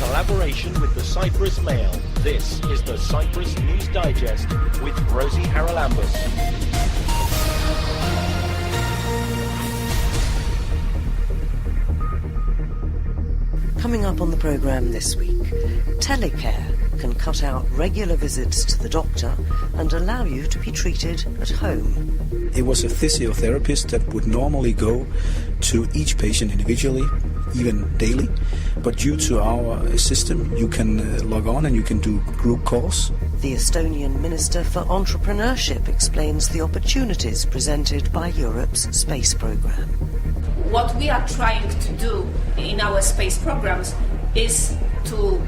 collaboration with the Cyprus Mail, this is the Cyprus News Digest with Rosie Charalambous. Coming up on the programme this week, Telecare can cut out regular visits to the doctor and allow you to be treated at home. It was a physiotherapist that would normally go to each patient individually, even daily, but due to our system you can log on and you can do group calls. The Estonian Minister for Entrepreneurship explains the opportunities presented by Europe's space programme. What we are trying to do in our space programs is to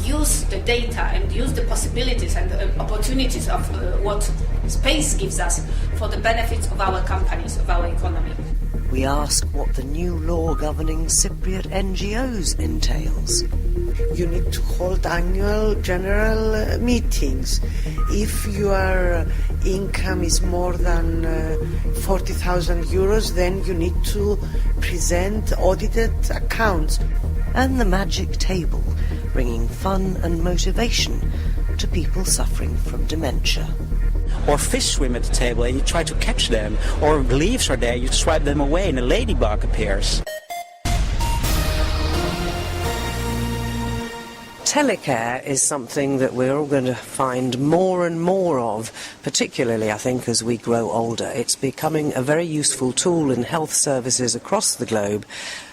use the data and use the possibilities and the opportunities of what space gives us for the benefits of our companies, of our economy. We ask what the new law governing Cypriot NGOs entails. You need to hold annual general meetings. If your income is more than 40,000 euros, then you need to present audited accounts. And the magic table, bringing fun and motivation to people suffering from dementia. Or fish swim at the table and you try to catch them, or leaves are there, you swipe them away and a ladybug appears. Telecare is something that we're all going to find more and more of, particularly, I think, as we grow older. It's becoming a very useful tool in health services across the globe,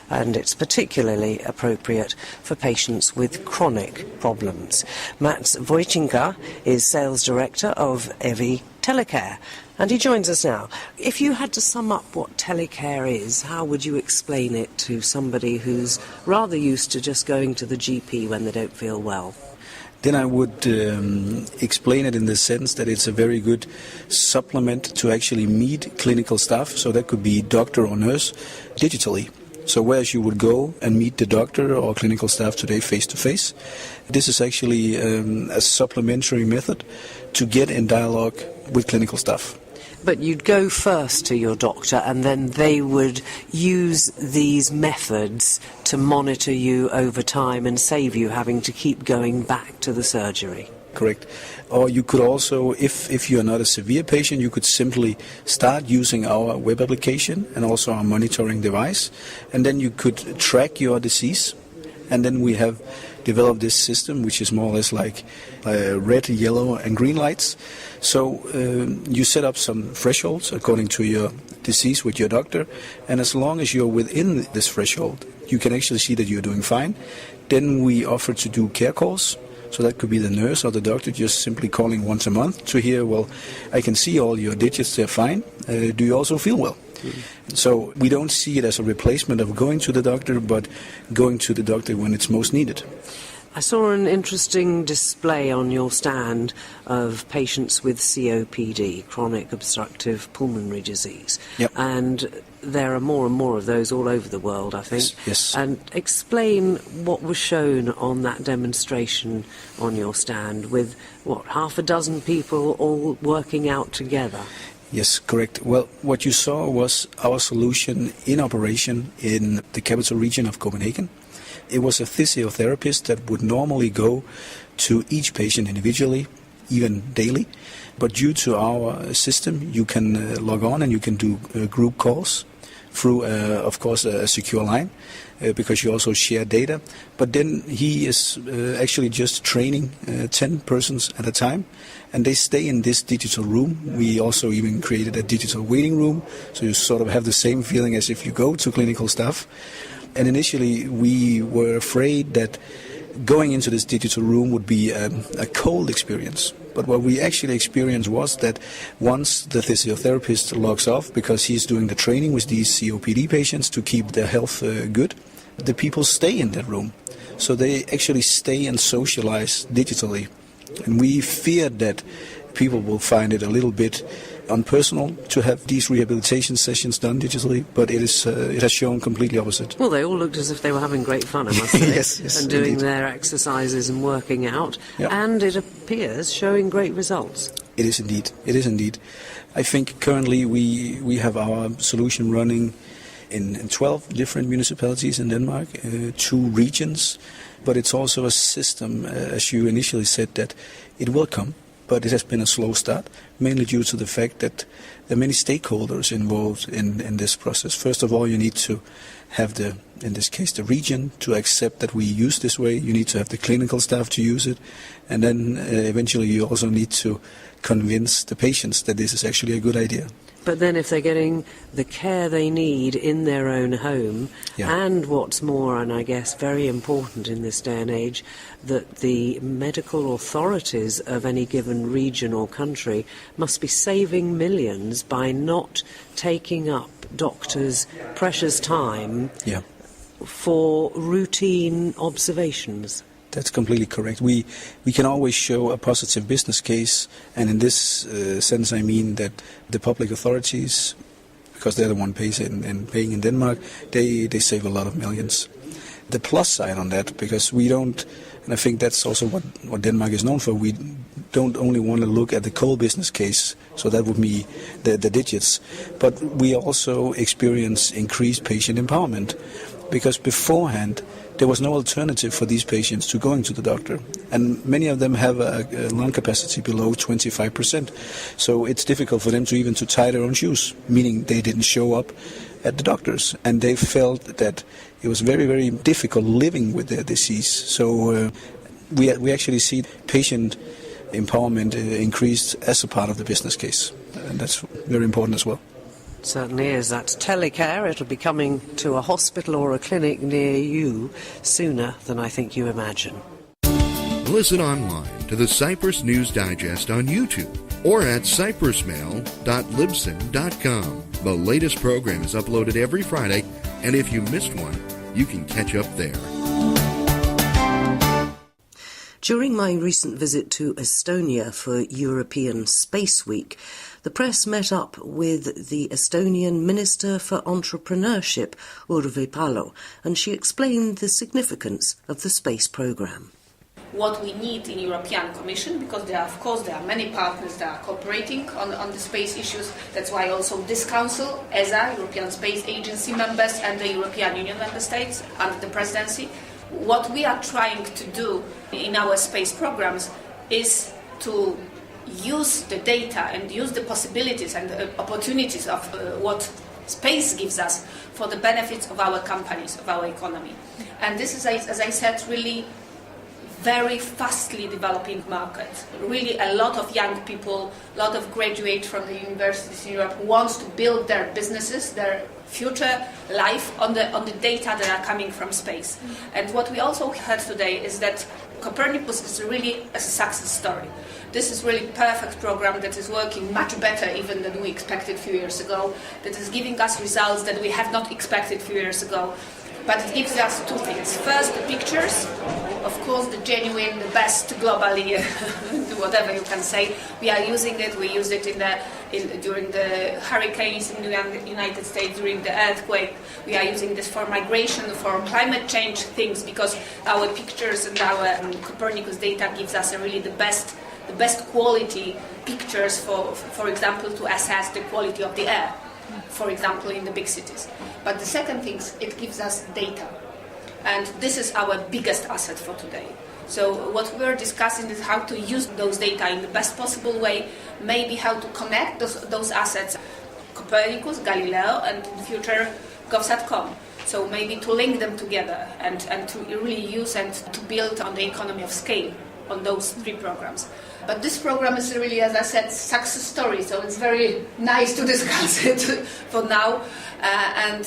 and it's particularly appropriate for patients with chronic problems. Mats Wojcinka is Sales Director of EVI Telecare, and he joins us now. If you had to sum up what Telecare is, how would you explain it to somebody who's rather used to just going to the GP when they don't feel well? Then I would explain it in the sense that it's a very good supplement to actually meet clinical staff, so that could be doctor or nurse, digitally. So whereas you would go and meet the doctor or clinical staff today face-to-face, this is actually a supplementary method to get in dialogue with clinical staff. But you'd go first to your doctor and then they would use these methods to monitor you over time and save you having to keep going back to the surgery. Correct. Or you could also, if you're not a severe patient, you could simply start using our web application and also our monitoring device, and then you could track your disease. And then we have developed this system, which is more or less like red, yellow and green lights. So you set up some thresholds according to your disease with your doctor, and as long as you're within this threshold, you can actually see that you're doing fine. Then we offer to do care calls. So that could be the nurse or the doctor just simply calling once a month to hear, well, I can see all your digits, they're fine. Do you also feel well? So we don't see it as a replacement of going to the doctor, but going to the doctor when it's most needed. I saw an interesting display on your stand of patients with COPD, chronic obstructive pulmonary disease. Yep. And there are more and more of those all over the world, I think. Yes. And explain what was shown on that demonstration on your stand with, half a dozen people all working out together? Yes, correct. Well, what you saw was our solution in operation in the capital region of Copenhagen. It was a physiotherapist that would normally go to each patient individually, even daily. But due to our system, you can log on and you can do group calls through, of course, a secure line, because you also share data. But then he is actually just training 10 persons at a time, and they stay in this digital room. We also even created a digital waiting room, so you sort of have the same feeling as if you go to clinical staff. And initially we were afraid that going into this digital room would be a cold experience. But what we actually experienced was that once the physiotherapist logs off, because he's doing the training with these COPD patients to keep their health good, the people stay in that room. So they actually stay and socialize digitally. And we feared that people will find it a little bit unpersonal to have these rehabilitation sessions done digitally, but it has shown completely opposite. Well, they all looked as if they were having great fun, I must say, yes, and doing indeed. Their exercises and working out, Yep. and it appears showing great results. It is indeed. It is indeed. I think currently we have our solution running in 12 different municipalities in Denmark, 2 regions, but it's also a system, as you initially said, that it will come, but it has been a slow start, mainly due to the fact that there are many stakeholders involved in this process. First of all, you need to have in this case, the region to accept that we use this way. You need to have the clinical staff to use it. And then eventually you also need to convince the patients that this is actually a good idea. But then if they're getting the care they need in their own home, and what's more, and I guess very important in this day and age, that the medical authorities of any given region or country must be saving millions by not taking up doctors' precious time for routine observations. That's completely correct. We can always show a positive business case, and in this sense I mean that the public authorities, because they're the one paying in Denmark, they save a lot of millions. The plus side on that, because we don't, and I think that's also what Denmark is known for, we don't only want to look at the coal business case, so that would be the digits, but we also experience increased patient empowerment, because beforehand there was no alternative for these patients to going to the doctor. And many of them have a lung capacity below 25%. So it's difficult for them to tie their own shoes, meaning they didn't show up at the doctors. And they felt that it was very, very difficult living with their disease. So we actually see patient empowerment increased as a part of the business case. And that's very important as well. Certainly is. That's Telecare. It'll be coming to a hospital or a clinic near you sooner than I think you imagine. Listen online to the Cyprus News Digest on YouTube or at cyprusmail.libsyn.com. The latest program is uploaded every Friday, and if you missed one, you can catch up there. During my recent visit to Estonia for European Space Week, the press met up with the Estonian Minister for Entrepreneurship, Urve Palo, and she explained the significance of the space programme. What we need in European Commission, because there are many partners that are cooperating on the space issues. That's why also this Council, ESA, European Space Agency members, and the European Union member states under the presidency. What we are trying to do in our space programs is to use the data and use the possibilities and the opportunities of what space gives us for the benefits of our companies, of our economy. And this is, as I said, really very fastly developing market. Really a lot of young people, a lot of graduates from the universities in Europe wants to build their businesses, their future life on the data that are coming from space. And what we also heard today is that Copernicus is really a success story. This is really perfect program that is working much better even than we expected a few years ago, that is giving us results that we have not expected a few years ago. But it gives us two things. First, the pictures, of course, the genuine, the best globally, whatever you can say. We are using it. We used it during the hurricanes in the United States, during the earthquake. We are using this for migration, for climate change things, because our pictures and our Copernicus data gives us really the best quality pictures for example, to assess the quality of the air, for example, in the big cities. But the second thing, it gives us data. And this is our biggest asset for today. So what we're discussing is how to use those data in the best possible way, maybe how to connect those assets, Copernicus, Galileo, and in the future, GovSatcom. So maybe to link them together and to really use and to build on the economy of scale on those three programs. But this program is really, as I said, success story, so it's very nice to discuss it for now. And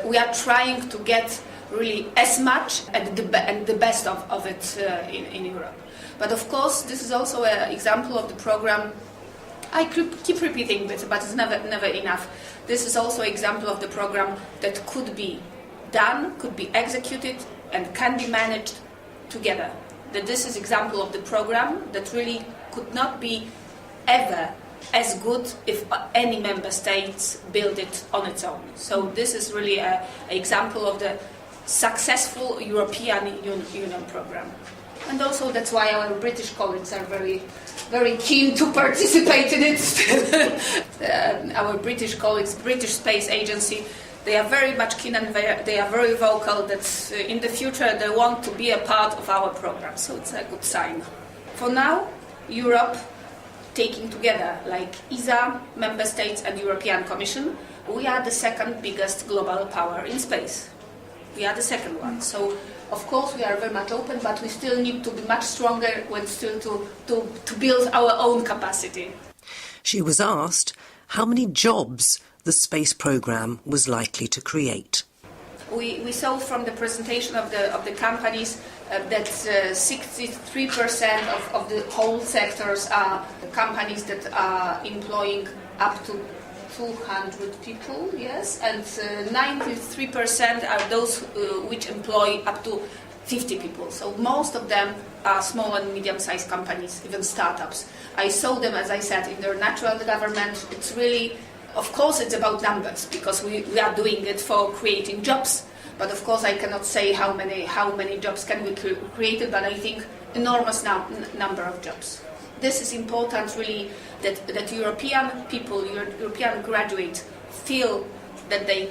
we are trying to get really as much and the best of it in Europe. But of course, this is also an example of the program. I keep repeating it, but it's never enough. This is also an example of the program that could be done, could be executed, and can be managed together. That this is example of the program that really could not be ever as good if any member states build it on its own. So this is really an example of the successful European Union program. And also that's why our British colleagues are very, very keen to participate in it. Our British colleagues, British Space Agency, They are very much keen and they are very vocal that in the future they want to be a part of our program. So it's a good sign. For now, Europe, taking together like ESA, Member States and European Commission, we are the second biggest global power in space. We are the second one. So, of course, we are very much open, but we still need to be much stronger when still to build our own capacity. She was asked how many jobs the space programme was likely to create. We saw from the presentation of the companies that 63% of the whole sectors are companies that are employing up to 200 people, yes, and 93% are those which employ up to 50 people. So most of them are small and medium-sized companies, even startups. I saw them, as I said, in their natural government. It's really, of course, it's about numbers because we are doing it for creating jobs. But of course, I cannot say how many jobs can be created, but I think enormous number of jobs. This is important, really, that European people, European graduates, feel that they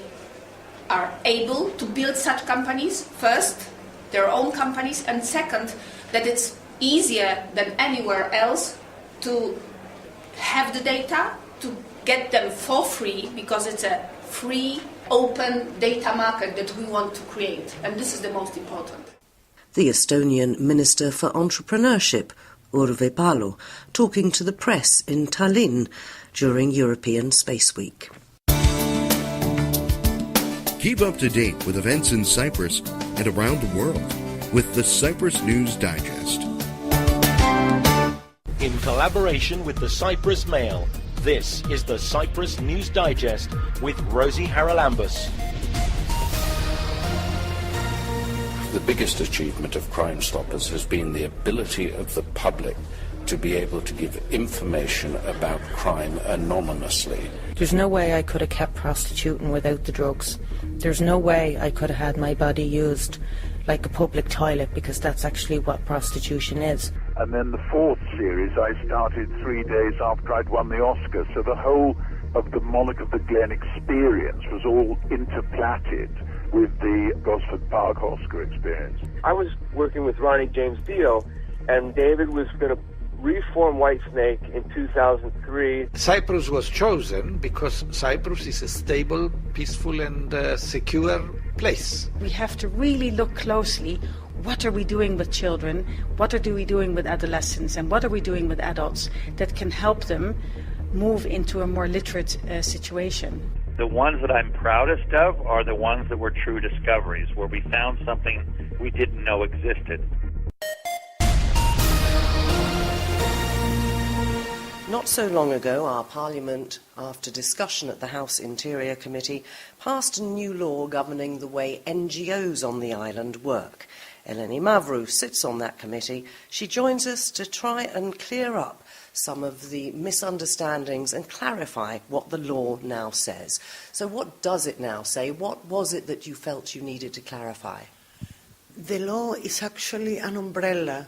are able to build such companies, first, their own companies, and second, that it's easier than anywhere else to have the data, to get them for free, because it's a free, open data market that we want to create, and this is the most important. The Estonian Minister for Entrepreneurship, Urve Palo, talking to the press in Tallinn during European Space Week. Keep up to date with events in Cyprus and around the world with the Cyprus News Digest. In collaboration with the Cyprus Mail, this is the Cyprus News Digest with Rosie Charalambous. The biggest achievement of Crime Stoppers has been the ability of the public to be able to give information about crime anonymously. There's no way I could have kept prostituting without the drugs. There's no way I could have had my body used like a public toilet, because that's actually what prostitution is. And then the fourth series I started 3 days after I'd won the Oscar, so the whole of the Monarch of the Glen experience was all interplatted with the Gosford Park Oscar experience. I was working with Ronnie James Dio, and David was going to reform Whitesnake in 2003. Cyprus was chosen because Cyprus is a stable, peaceful and secure place. We have to really look closely. What are we doing with children? What are we doing with adolescents? And what are we doing with adults that can help them move into a more literate situation? The ones that I'm proudest of are the ones that were true discoveries, where we found something we didn't know existed. Not so long ago, our Parliament, after discussion at the House Interior Committee, passed a new law governing the way NGOs on the island work. Eleni Mavru sits on that committee. She joins us to try and clear up some of the misunderstandings and clarify what the law now says. So what does it now say? What was it that you felt you needed to clarify? The law is actually an umbrella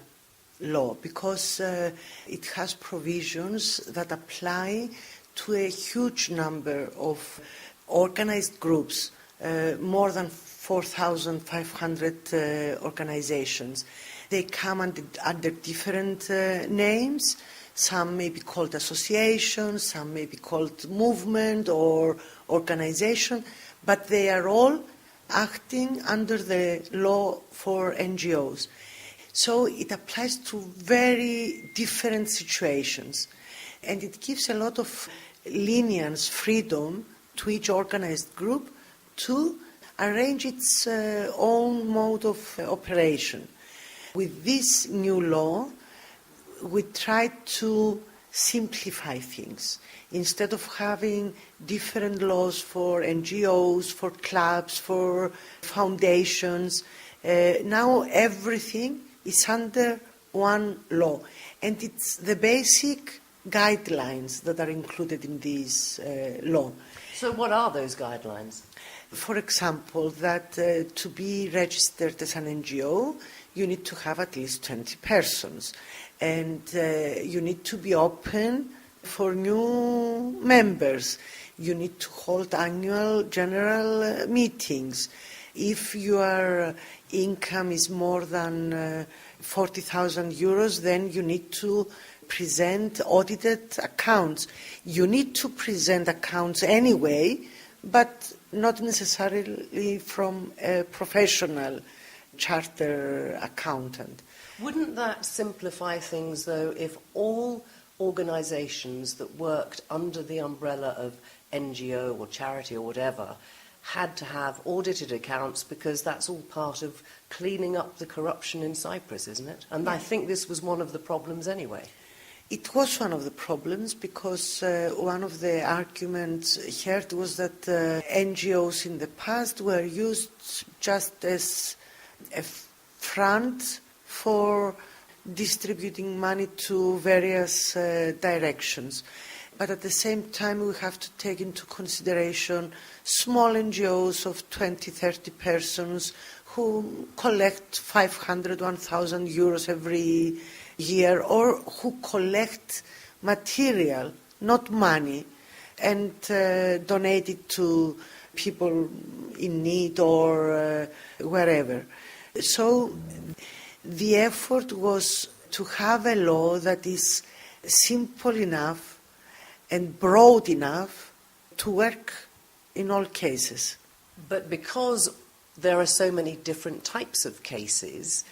law because it has provisions that apply to a huge number of organized groups, more than 4,500 organizations. They come under different names. Some may be called associations, some may be called movement or organization, but they are all acting under the law for NGOs. So it applies to very different situations, and it gives a lot of lenience, freedom to each organized group to arrange its own mode of operation. With this new law, we try to simplify things. Instead of having different laws for NGOs, for clubs, for foundations, now everything is under one law. And it's the basic guidelines that are included in this law. So what are those guidelines? For example, that to be registered as an NGO, you need to have at least 20 persons. And you need to be open For new members, you need to hold annual general meetings. If your income is more than 40,000 euros, then you need to present audited accounts. You need to present accounts anyway, but not necessarily from a professional charter accountant. Wouldn't that simplify things, though, if all organisations that worked under the umbrella of NGO or charity or whatever had to have audited accounts, because that's all part of cleaning up the corruption in Cyprus, isn't it? And I think this was one of the problems anyway. It was one of the problems, because one of the arguments heard was that NGOs in the past were used just as a front for distributing money to various directions. But at the same time, we have to take into consideration small NGOs of 20, 30 persons who collect 500, 1,000 euros every year, or who collect material, not money, and donate it to people in need or wherever. So the effort was to have a law that is simple enough and broad enough to work in all cases. But because there are so many different types of cases,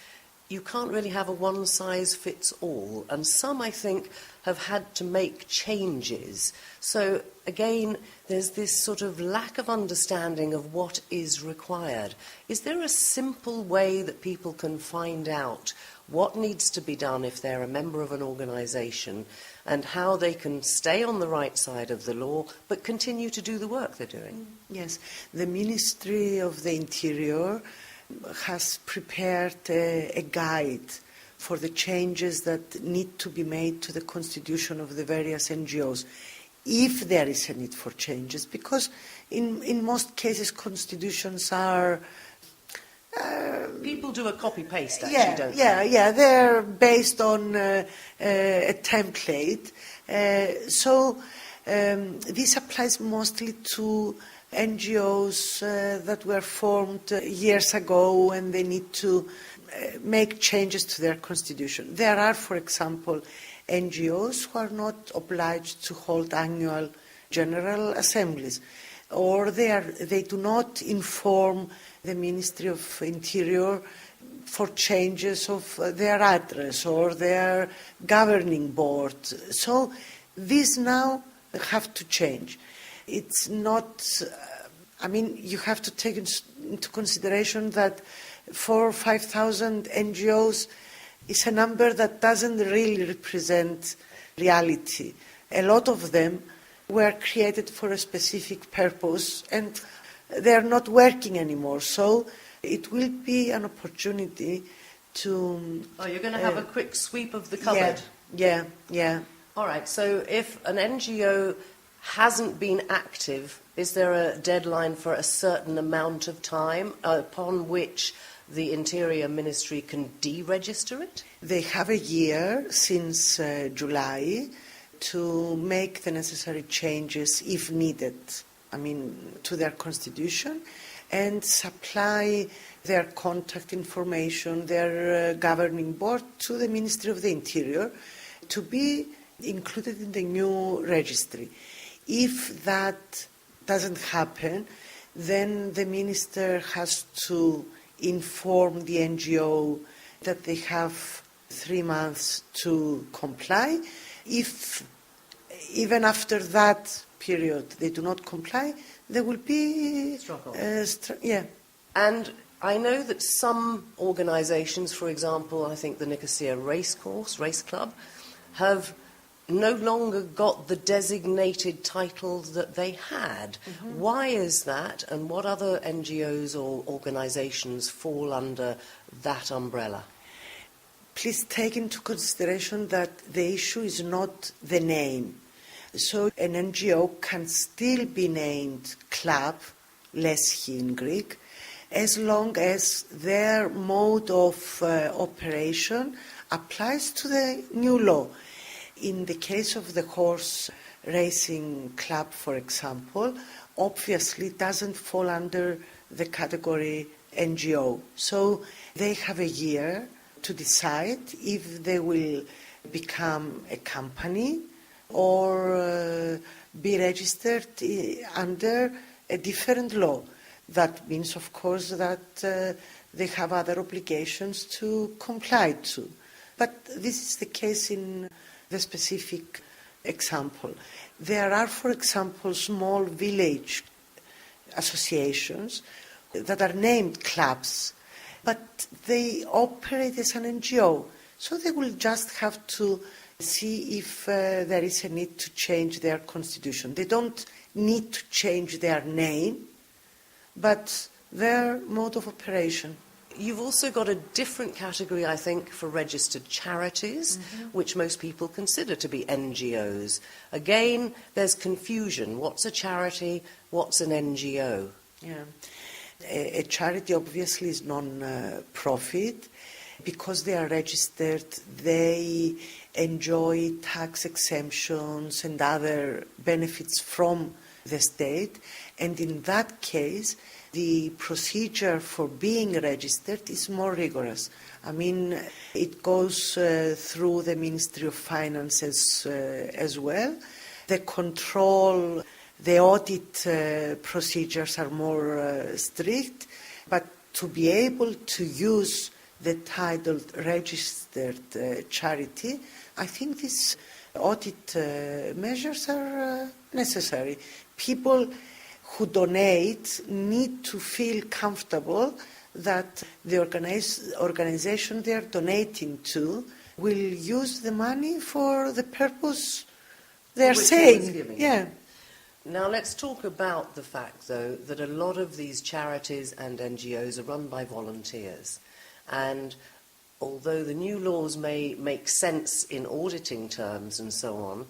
you can't really have a one-size-fits-all, and some, I think, have had to make changes. So, again, there's this sort of lack of understanding of what is required. Is there a simple way that people can find out what needs to be done if they're a member of an organisation, and how they can stay on the right side of the law but continue to do the work they're doing? Yes, the Ministry of the Interior has prepared a guide for the changes that need to be made to the constitution of the various NGOs, if there is a need for changes, because in most cases constitutions are... people do a copy-paste, actually, don't they? Yeah, they're based on a template. So this applies mostly to NGOs that were formed years ago, and they need to make changes to their constitution. There are, for example, NGOs who are not obliged to hold annual general assemblies, or they do not inform the Ministry of Interior for changes of their address or their governing board. So these now have to change. It's not, you have to take into consideration that 4,000 or 5,000 NGOs is a number that doesn't really represent reality. A lot of them were created for a specific purpose, and they're not working anymore. So it will be an opportunity to... Oh, you're going to have a quick sweep of the cupboard? Yeah. All right, so if an NGO hasn't been active, is there a deadline for a certain amount of time upon which the Interior Ministry can deregister it? They have a year since July to make the necessary changes, if needed, to their constitution, and supply their contact information, their governing board to the Ministry of the Interior to be included in the new registry. If that doesn't happen, then the minister has to inform the NGO that they have 3 months to comply. If even after that period they do not comply, there will be And I know that some organisations, for example, I think the Nicosia race club, have no longer got the designated title that they had. Mm-hmm. Why is that, and what other NGOs or organisations fall under that umbrella? Please take into consideration that the issue is not the name. So an NGO can still be named club, leschi in Greek, as long as their mode of operation applies to the new law. In the case of the horse racing club, for example, obviously it doesn't fall under the category NGO. So they have a year to decide if they will become a company or be registered under a different law. That means, of course, that they have other obligations to comply to. But this is the case in the specific example. There are, for example, small village associations that are named clubs, but they operate as an NGO. So they will just have to see if there is a need to change their constitution. They don't need to change their name, but their mode of operation. You've also got a different category, I think, for registered charities, which most people consider to be NGOs. Again, there's confusion. What's a charity? What's an NGO? Yeah. A charity obviously is non-profit. Because they are registered, they enjoy tax exemptions and other benefits from the state. And in that case, the procedure for being registered is more rigorous. I mean, it goes through the Ministry of Finance as well. The control, the audit procedures are more strict, but to be able to use the title registered charity, I think these audit measures are necessary. People who donate need to feel comfortable that the organization they are donating to will use the money for the purpose they are saying. Yeah. Now let's talk about the fact, though, that a lot of these charities and NGOs are run by volunteers. And although the new laws may make sense in auditing terms and so on,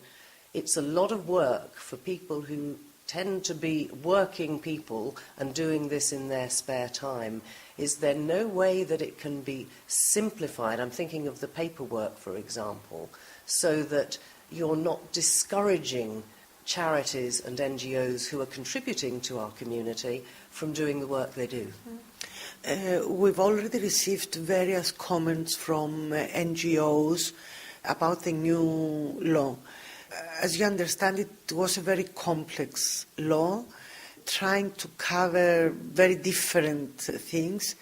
it's a lot of work for people who tend to be working people and doing this in their spare time. Is there no way that it can be simplified? I'm thinking of the paperwork, for example, so that you're not discouraging charities and NGOs who are contributing to our community from doing the work they do? We've already received various comments from NGOs about the new law. As you understand, it was a very complex law, trying to cover very different things.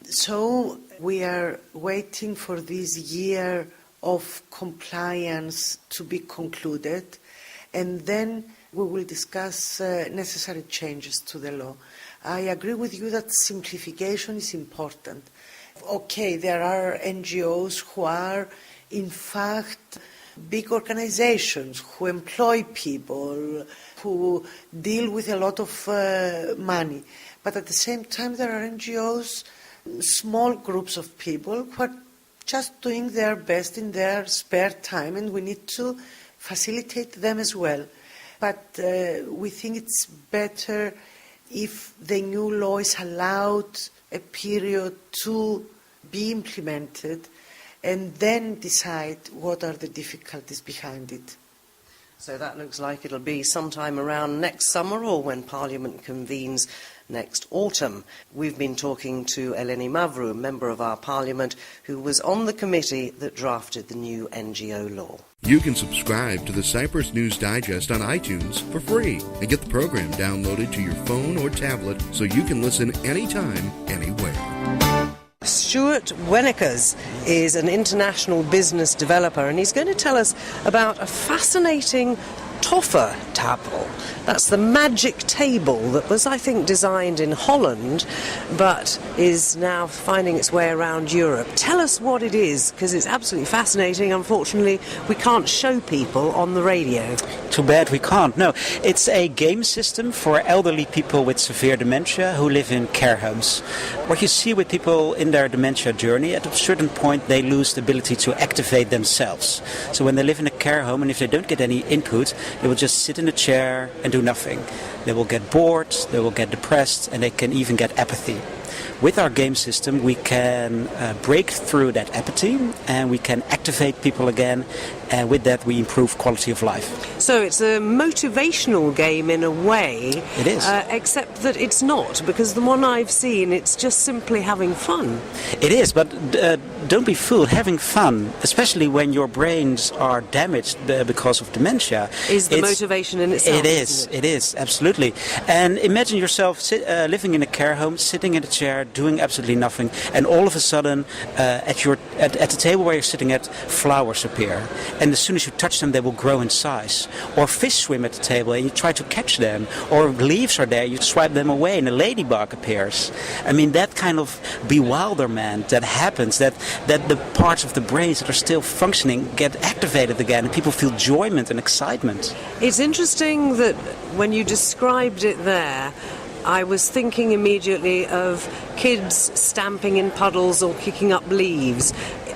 So we are waiting for this year of compliance to be concluded, and then we will discuss necessary changes to the law. I agree with you that simplification is important. Okay, there are NGOs who are, in fact, big organizations who employ people, who deal with a lot of money. But at the same time, there are NGOs, small groups of people who are just doing their best in their spare time, and we need to facilitate them as well. But we think it's better if the new law is allowed a period to be implemented and then decide what are the difficulties behind it. So that looks like it'll be sometime around next summer or when Parliament convenes next autumn. We've been talking to Eleni Mavru, a member of our Parliament, who was on the committee that drafted the new NGO law. You can subscribe to the Cyprus News Digest on iTunes for free and get the program downloaded to your phone or tablet so you can listen anytime, anywhere. Stuart Wennickers is an international business developer, and he's going to tell us about a fascinating toffer table. That's the magic table that was, I think, designed in Holland, but is now finding its way around Europe. Tell us what it is, because it's absolutely fascinating. Unfortunately, we can't show people on the radio. Too bad we can't. No, it's a game system for elderly people with severe dementia who live in care homes. What you see with people in their dementia journey, at a certain point they lose the ability to activate themselves. So when they live in a care home, and if they don't get any input, they will just sit in a chair and do nothing. They will get bored, they will get depressed, and they can even get apathy. with our game system we can break through that apathy and we can activate people again, and with that we improve quality of life. So it's a motivational game in a way. It is. Except that it's not, because the one I've seen, it's just simply having fun. It is, but don't be fooled. Having fun, especially when your brains are damaged because of dementia, is the motivation in itself. It is, absolutely. And imagine yourself living in a care home, sitting in a chair, doing absolutely nothing, and all of a sudden, at the table where you're sitting at, flowers appear. And as soon as you touch them, they will grow in size. Or fish swim at the table and you try to catch them. Or leaves are there, you swipe them away and a ladybug appears. I mean, that kind of bewilderment that happens, that the parts of the brains that are still functioning get activated again and people feel enjoyment and excitement. It's interesting that when you described it there, I was thinking immediately of kids stamping in puddles or kicking up leaves.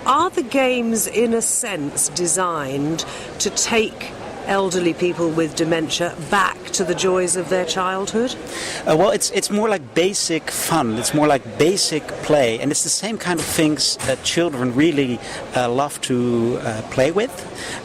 Are the games, in a sense, designed to take elderly people with dementia back to the joys of their childhood? Well, it's more like basic fun. It's more like basic play. And it's the same kind of things that children really love to play with.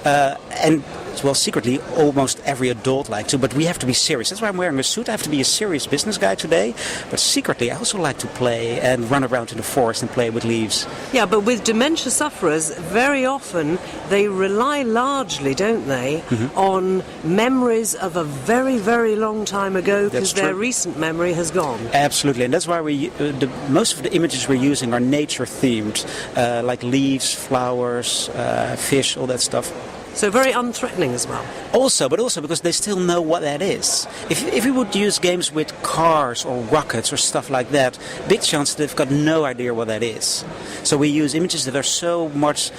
And well, secretly, almost every adult like to, but we have to be serious. That's why I'm wearing a suit. I have to be a serious business guy today. But secretly, I also like to play and run around in the forest and play with leaves. Yeah, but with dementia sufferers, very often they rely largely, don't they, on memories of a very, very long time ago, because their recent memory has gone. Absolutely, and that's why most of the images we're using are nature-themed, like leaves, flowers, fish, all that stuff. So very unthreatening as well. Also because they still know what that is. If we would use games with cars or rockets or stuff like that, big chance they've got no idea what that is. So we use images that are so much,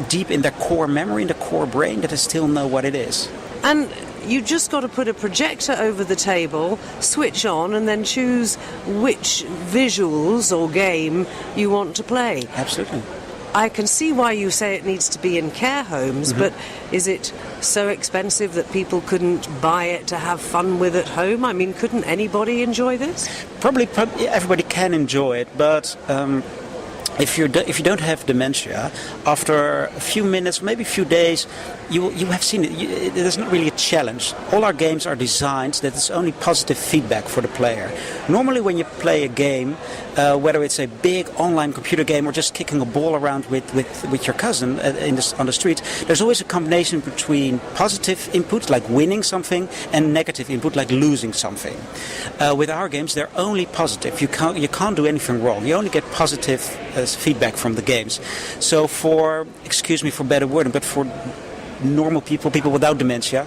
deep in their core memory, in their core brain, that they still know what it is. And you just got to put a projector over the table, switch on, and then choose which visuals or game you want to play. Absolutely. I can see why you say it needs to be in care homes, but is it so expensive that people couldn't buy it to have fun with at home? I mean, couldn't anybody enjoy this? Probably everybody can enjoy it, but if you don't have dementia, after a few minutes, maybe a few days, you have seen it. There's not really a challenge. All our games are designed that it's only positive feedback for the player. Normally when you play a game, whether it's a big online computer game or just kicking a ball around with your cousin on the street, there's always a combination between positive input, like winning something, and negative input, like losing something. With our games, they're only positive. You can't do anything wrong. You only get positive feedback from the games. So excuse me for better wording, but for normal people without dementia,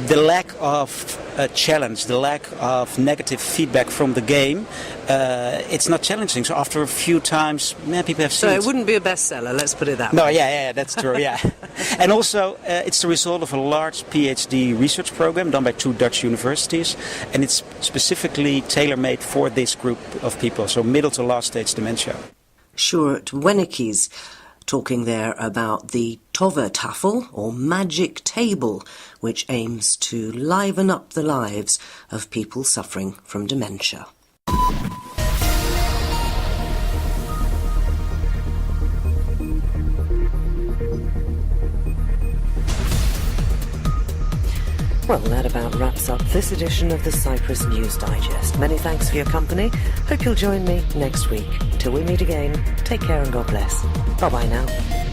the lack of challenge, the lack of negative feedback from the game, it's not challenging. So after a few times, people have seen. So it wouldn't be a bestseller, let's put it that way. No, yeah, that's true, yeah. And also, it's the result of a large PhD research program done by 2 Dutch universities, and it's specifically tailor-made for this group of people, so middle to last stage dementia. Sjoerd Wennekies, talking there about the Tovertafel, or magic table, which aims to liven up the lives of people suffering from dementia. Well, that about wraps up this edition of the Cyprus News Digest. Many thanks for your company. Hope you'll join me next week. Till we meet again, take care and God bless. Bye-bye now.